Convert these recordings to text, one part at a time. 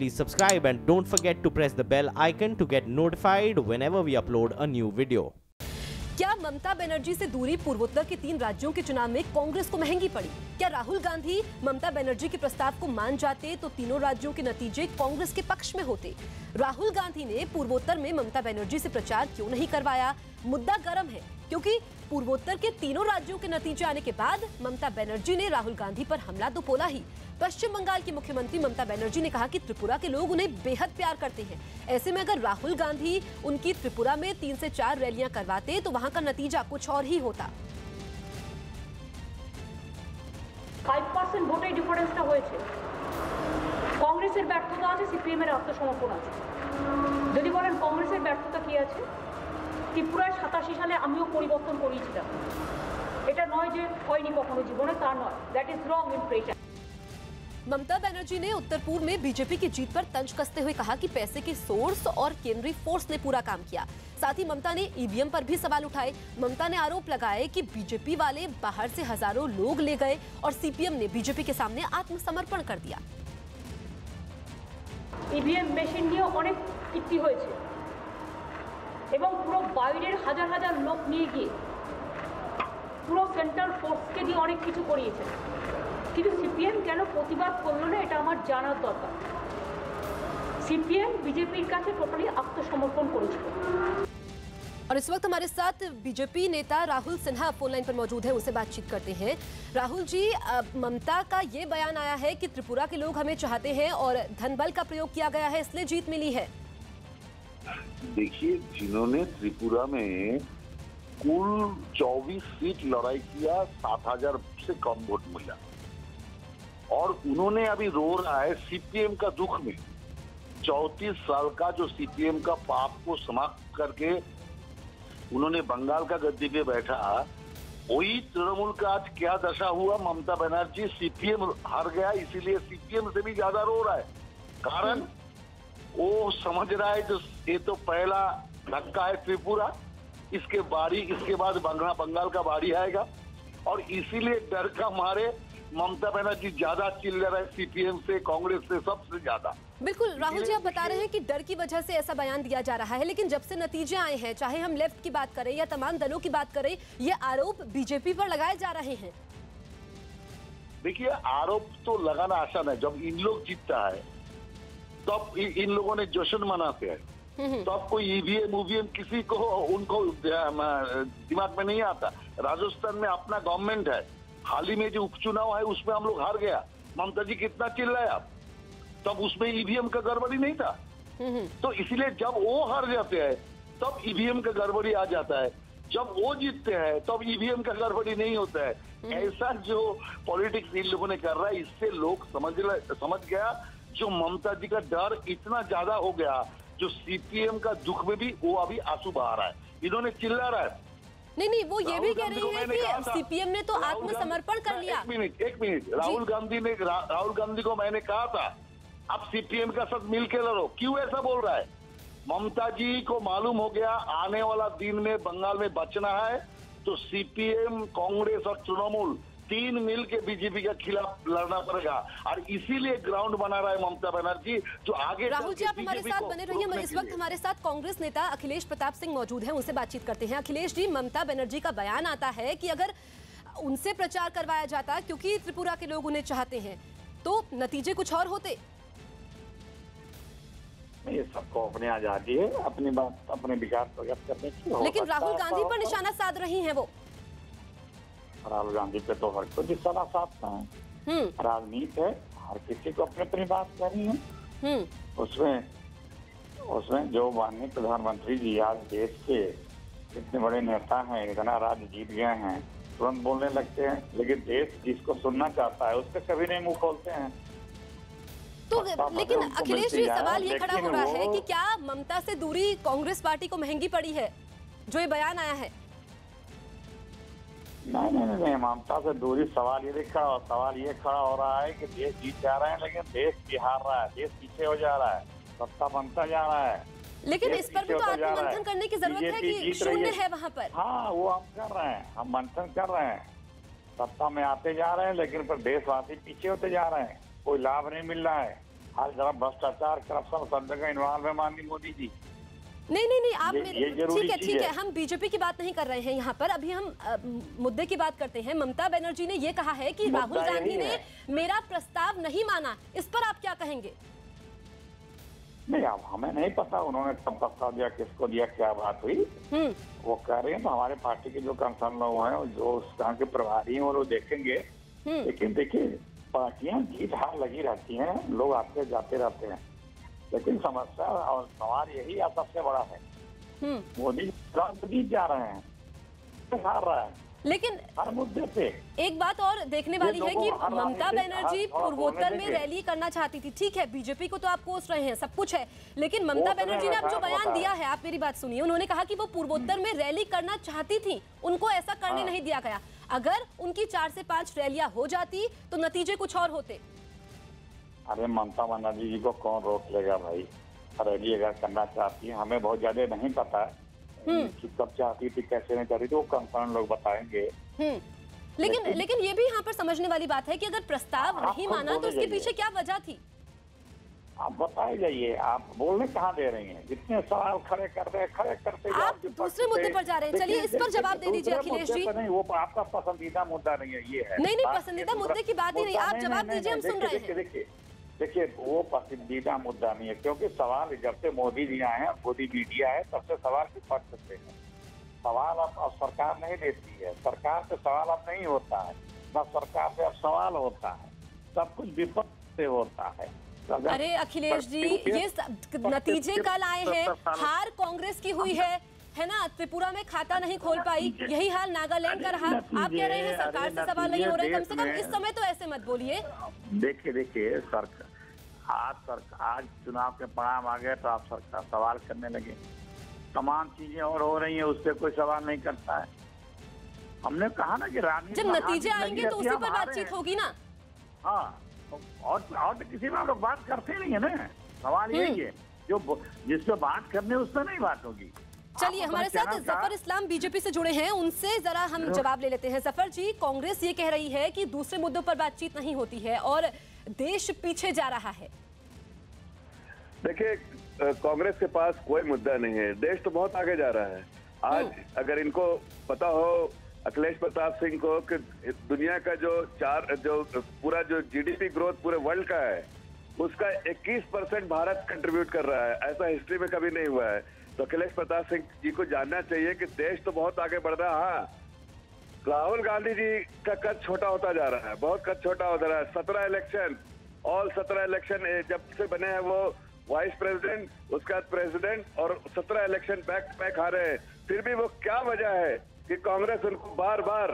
please subscribe and don't forget to press the bell icon to get notified whenever we upload a new video. क्या ममता बनर्जी से दूरी पूर्वोत्तर के 3 राज्यों के चुनाव में कांग्रेस को महंगी पड़ी? क्या राहुल गांधी ममता बनर्जी के प्रस्ताव को मान जाते तो तीनों राज्यों के नतीजे कांग्रेस के पक्ष में होते? राहुल गांधी ने पूर्वोत्तर में ममता बनर्जी से प्रचार क्यों नहीं करवाया? मुद्दा गर्म है क्योंकि पूर्वोत्तर के तीनों राज्यों के नतीजे आने के बाद ममता बनर्जी ने राहुल गांधी पर हमला तो बोला ही। पश्चिम बंगाल की मुख्यमंत्री ममता बनर्जी ने कहा कि त्रिपुरा के लोग उन्हें बेहद प्यार करते हैं। ऐसे में अगर राहुल गांधी उनकी त्रिपुरा में 3 से 4 रैलियां करवाते तो वहां का नतीजा कुछ और ही होता। 5% ভোটের ডিফারেন্সটা হয়েছে। কংগ্রেসের ব্যর্থতা আছে, সিপিএম এর আত্মসমর্পণ আছে। যদি বলেন কংগ্রেসের ব্যর্থতা কি আছে, ত্রিপুরায় 87 সালে আমিও পরিবর্তন করিয়েছিলাম। এটা নয় যে হয়নি কখনো জীবনে, তা নয়। That is wrong impression. Mamata Banerjee ने उत्तर पूर्व में बीजेपी की जीत पर तंज कसते हुए कहा कि पैसे के सोर्स और केंद्रीय फोर्स ने पूरा काम किया। साथ ही ममता ने ईवीएम पर भी सवाल उठाए। ममता ने आरोप लगाए कि बीजेपी वाले बाहर से हजारों लोग ले गए और सीपीएम ने बीजेपी के सामने आत्मसमर्पण कर दिया। ईवीएम মেশিন নিয়ে অনেক কীর্তি হয়েছে এবং পুরো বাইরের হাজার হাজার লোক নিয়ে গিয়ে পুরো সেন্ট্রাল ফোর্সকে দিয়ে অনেক কিছু করিয়েছে। কিন্তু সিপিএম কেন প্রতিবাদ করলো না, এটা আমার জানার দরকার। সিপিএম বিজেপির কাছে টোটালি আত্মসমর্পণ করেছিল। और इस वक्त हमारे साथ बीजेपी नेता राहुल सिन्हा फोन लाइन पर मौजूद है, उनसे बातचीत करते हैं। राहुल जी, ममता का ये बयान आया है कि त्रिपुरा के लोग हमें चाहते हैं और धनबल का प्रयोग किया गया है, इसलिए जीत मिली है। देखिए, जिन्होंने त्रिपुरा में कुल 24 सीट लड़ाई किया, 7,000 से कम वोट मिला और उन्होंने अभी रो रहा है सीपीएम का दुख में। 34 साल का जो सीपीएम का पाप को समाप्त करके उन्होंने बंगाल का गद्दी पे बैठा, वही तृणमूल का आज क्या दशा हुआ। ममता बनर्जी, सीपीएम हार गया, इसीलिए सीपीएम से भी ज्यादा रो रहा है। कारण वो समझ रहा है जो ये तो पहला धक्का है त्रिपुरा, इसके बाद बंगाल का बारी आएगा और इसीलिए डर का मारे ममता बनर्जी ज्यादा चिल्ला रहे सीपीएम से, कांग्रेस से, सबसे ज्यादा। बिल्कुल राहुल जी, आप बता रहे हैं कि डर की वजह से ऐसा बयान दिया जा रहा है, लेकिन जब से नतीजे आए हैं, चाहे हम लेफ्ट की बात करें या तमाम दलों की बात करें, ये आरोप बीजेपी पर लगाए जा रहे हैं। देखिए, आरोप तो लगाना आसान है। जब इन लोग जीतता है तब इन लोगों ने जश्न मनाते हैं, तब कोई ईवीएम किसी को उनको दिमाग में नहीं आता। राजस्थान में अपना गवर्नमेंट है, हाल ही में जो उपचुनाव है उसमें हम लोग हार गया। ममता जी कितना चिल्लाया, तब उसमें ईवीएम का गड़बड़ी नहीं था। तो इसलिए जब वो हार जाते हैं तब ईवीएम का गड़बड़ी आ जाता है, जब वो जीतते हैं तब ईवीएम का गड़बड़ी नहीं होता है। ऐसा जो पॉलिटिक्स इन लोगों ने कर रहा है, इससे लोग समझ गया जो ममता जी का डर इतना ज्यादा हो गया, जो सीपीएम का दुख में भी वो अभी आंसू बहा रहा है। इन्होंने चिल्ला रहा है। नहीं, वो ये भी कह रही है कि सीपीएम ने तो आत्मसमर्पण कर लिया। एक मिनट, राहुल गांधी को मैंने कहा था अब सीपीएम का साथ मिल के लड़ो। क्यों ऐसा बोल रहा है? ममता जी को मालूम हो गया आने वाला दिन में बंगाल में बचना है, तो सीपीएम, कांग्रेस और तृणमूल 3 मिल के बीजेपी के खिलाफ लड़ना पड़ेगा और इसीलिए ग्राउंड बना रहा है ममता बनर्जी, जो आगे। राहुल जी, आप हमारे साथ बने रहिए। इस वक्त हमारे साथ कांग्रेस नेता अखिलेश प्रताप सिंह मौजूद हैं, उनसे बातचीत करते हैं। अखिलेश जी, ममता बनर्जी का बयान आता है कि अगर उनसे प्रचार करवाया जाता, क्योंकि त्रिपुरा के लोग उन्हें चाहते हैं, तो नतीजे कुछ और होते। ये सबको अपनी आजादी है, अपनी बात, अपने विचार प्रकट करने की। लेकिन राहुल गांधी पर निशाना साध रही हैं वो। राहुल गांधी पे तो हर कोई निशाना साधता है। राजनीति है, हर किसी को अपनी अपनी बात करनी है। उसमें जो माननीय प्रधानमंत्री जी आज देश के इतने बड़े नेता हैं, इतना राज्य जीत गए हैं, तुरंत बोलने लगते हैं, लेकिन देश जिसको सुनना चाहता है उससे कभी नहीं मुंह खोलते हैं। तो लेकिन अखिलेश जी, सवाल ये खड़ा हो रहा है कि क्या ममता से दूरी कांग्रेस पार्टी को महंगी पड़ी है, जो ये बयान आया है? नहीं, ममता से दूरी सवाल ये खड़ा हो रहा है कि देश जीत जा रहे हैं, लेकिन देश भी हार रहा है, देश पीछे हो जा रहा है, सत्ता बनता जा रहा है। लेकिन इस पर भी तो आत्ममंथन करने की जरूरत है कि शून्य है वहाँ पर। हाँ, वो हम कर रहे हैं, हम मंथन कर रहे हैं, सत्ता में आते जा रहे हैं, लेकिन पर देशवासी पीछे होते जा रहे हैं, कोई लाभ नहीं मिल रहा है। आज जरा भ्रष्टाचार करप्शन सब जगह इन्वॉल्व है माननीय मोदी जी। नहीं आप ठीक है, हम बीजेपी की बात नहीं कर रहे हैं यहाँ पर। अभी हम मुद्दे की बात करते हैं। ममता बनर्जी ने ये कहा है कि राहुल गांधी ने मेरा प्रस्ताव नहीं माना, इस पर आप क्या कहेंगे? नहीं, अब हमें नहीं पता उन्होंने कब प्रस्ताव दिया, किसको दिया, क्या बात हुई। वो कह रहे हैं तो हमारे पार्टी के जो कंसर्न लोग हैं, जो उस तरह के प्रभारी हैं, वो लोग देखेंगे। लेकिन देखिए, पार्टियां जीत हार लगी रहती हैं, लोग आते जाते रहते हैं, लेकिन समस्या और सवाल यही सबसे बड़ा है, मोदी जीत जा रहे हैं, हार रहा है लेकिन हर मुद्दे पे। एक बात और देखने वाली है कि ममता बनर्जी पूर्वोत्तर में रैली करना चाहती थी। ठीक है, बीजेपी को तो आप कोस रहे हैं, सब कुछ है, लेकिन ममता बनर्जी ने अब जो बयान दिया है, आप मेरी बात सुनिए, उन्होंने कहा कि वो पूर्वोत्तर में रैली करना चाहती थी, उनको ऐसा करने नहीं दिया गया। अगर उनकी 4 से 5 रैलियां हो जाती तो नतीजे कुछ और होते। अरे ममता बनर्जी जी को कौन रोक लेगा भाई? रैली अगर करना चाहती है, हमें बहुत ज्यादा नहीं पता है कि कब चाहती थी, कैसे नहीं चाहती थी, वो कंसर्न लोग बताएंगे। लेकिन ये भी यहाँ पर समझने वाली बात है कि अगर प्रस्ताव नहीं माना तो उसके पीछे क्या वजह थी? आप बताए जाइए, आप बोलने कहाँ दे रही हैं? जितने सवाल खड़े करते आप दूसरे मुद्दे पर जा रहे हैं। चलिए इस पर जवाब दे दीजिए अखिलेश जी। नहीं, वो आपका पसंदीदा मुद्दा नहीं है, ये है। नहीं, पसंदीदा मुद्दे की बात ही नहीं, आप जवाब दीजिए, हम सुन रहे हैं। देखिए, वो पसंदीदा मुद्दा नहीं है, क्योंकि सवाल जब से मोदी जी आए हैं, मोदी मीडिया है, तब से सवाल की पढ़ सकते हैं। सवाल अब सरकार नहीं देती है, सरकार से सवाल अब नहीं होता है, न सरकार से अब सवाल होता है, सब कुछ विपक्ष से होता है। अरे अखिलेश जी, ये नतीजे कल आए हैं, हार कांग्रेस की हुई है ना? त्रिपुरा में खाता नहीं खोल पाई, यही हाल नागालैंड का रहा। आप कह रहे हैं सरकार से सवाल नहीं हो रहे, कम से कम इस समय तो ऐसे मत बोलिए। देखिए सरकार आज चुनाव के परिणाम आ गए तो आप सरकार सवाल करने लगे। तमाम चीजें और हो रही हैं, उस पर कोई सवाल नहीं करता है। हमने कहा ना कि राजनीति जब नतीजे आएंगे तो उसी पर बातचीत होगी ना। हाँ, और तो किसी में हम लोग बात करते नहीं है ना। सवाल यही है, जो जिस पे बात करने उस पर नहीं बात होगी। चलिए, हमारे साथ जफर इस्लाम बीजेपी से जुड़े हैं, उनसे जरा हम जवाब ले लेते हैं। जफर जी, कांग्रेस ये कह रही है कि दूसरे मुद्दों पर बातचीत नहीं होती है और देश पीछे जा रहा है। देखिए, कांग्रेस के पास कोई मुद्दा नहीं है, देश तो बहुत आगे जा रहा है। आज अगर इनको पता हो अखिलेश प्रताप सिंह को कि दुनिया का जो पूरा जो जीडीपी ग्रोथ पूरे वर्ल्ड का है, उसका 21% भारत कंट्रीब्यूट कर रहा है, ऐसा हिस्ट्री में कभी नहीं हुआ है। तो अखिलेश प्रताप सिंह जी को जानना चाहिए कि देश तो बहुत आगे बढ़ रहा है। हाँ, राहुल गांधी जी का कद छोटा होता जा रहा है, बहुत कद छोटा होता रहा है। 17 इलेक्शन जब से बने हैं, वो वाइस प्रेसिडेंट, उसका प्रेसिडेंट, और 17 इलेक्शन बैक टू बैक हारे हैं। फिर भी वो क्या वजह है कि कांग्रेस उनको बार बार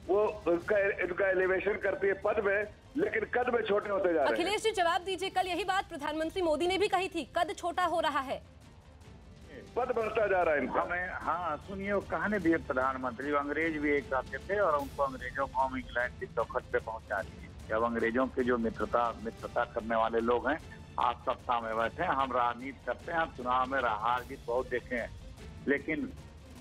वो उनका एलिवेशन करती है पद में, लेकिन कद में छोटे होते जा रहे हैं। अखिलेश जी, जवाब दीजिए, कल यही बात प्रधानमंत्री मोदी ने भी कही थी, कद छोटा हो रहा है, पद बढ़ता जा रहा है इनका। हाँ, सुनिए, वो कहने भी प्रधानमंत्री, अंग्रेज भी एक आते थे और उनको अंग्रेजों को हम इंग्लैंड की चौखट पे पहुंचा दिए। जब अंग्रेजों के जो मित्रता करने वाले लोग हैं आज सत्ता में बैठे, हम राजनीति करते हैं, हम चुनाव में हार जीत बहुत देखे हैं, लेकिन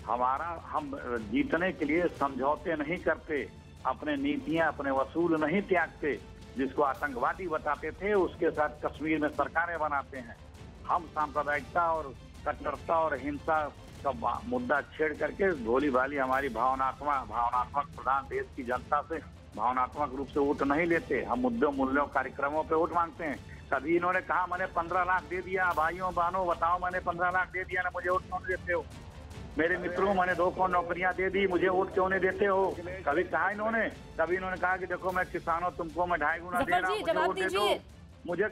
हम जीतने के लिए समझौते नहीं करते, अपने नीतियां, अपने वसूल नहीं त्यागते। जिसको आतंकवादी बताते थे, उसके साथ कश्मीर में सरकारें बनाते हैं। हम सांप्रदायिकता और कट्टरता और हिंसा का मुद्दा छेड़ करके भोली भाली हमारी भावनात्मक प्रधान देश की जनता से भावनात्मक रूप से वोट नहीं लेते। हम मूल्यों कार्यक्रमों पे वोट मांगते हैं। कभी इन्होंने कहा मैंने 15 लाख दे दिया, भाइयों बहनों बताओ मैंने 15 लाख दे दिया ना, मुझे वोट क्यों देते हो? मेरे मित्रों, मैंने 2 नौकरियां दे दी, मुझे वोट क्यों नहीं देते हो? कभी कहा इन्होंने? कभी इन्होंने कहा कि देखो मैं किसानों तुमको मैं 2.5 गुना दे रहा हूँ, मुझे वोट दे दो। मुझे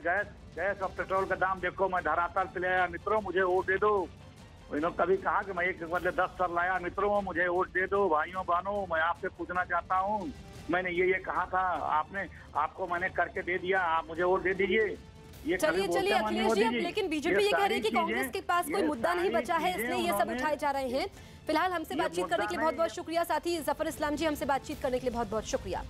गैस और पेट्रोल का दाम देखो मैं धरातल पे ले आया, मित्रों मुझे वोट दे दो। इन्होंने कभी कहा कि मैं 1 के बदले 10 सर लाया, मित्रों मुझे वोट दे दो। भाइयों बहनों, मैं आपसे पूछना चाहता हूँ, मैंने ये कहा था, आपको मैंने करके दे दिया, आप मुझे वोट दे दीजिए। चलिए अखिलेश जी, लेकिन बीजेपी ये कह रही है कि कांग्रेस के पास कोई मुद्दा नहीं बचा है, इसलिए ये सब उठाए जा रहे हैं। फिलहाल हमसे बातचीत करने के लिए बहुत बहुत शुक्रिया। साथी जफर इस्लाम जी, हमसे बातचीत करने के लिए बहुत बहुत शुक्रिया।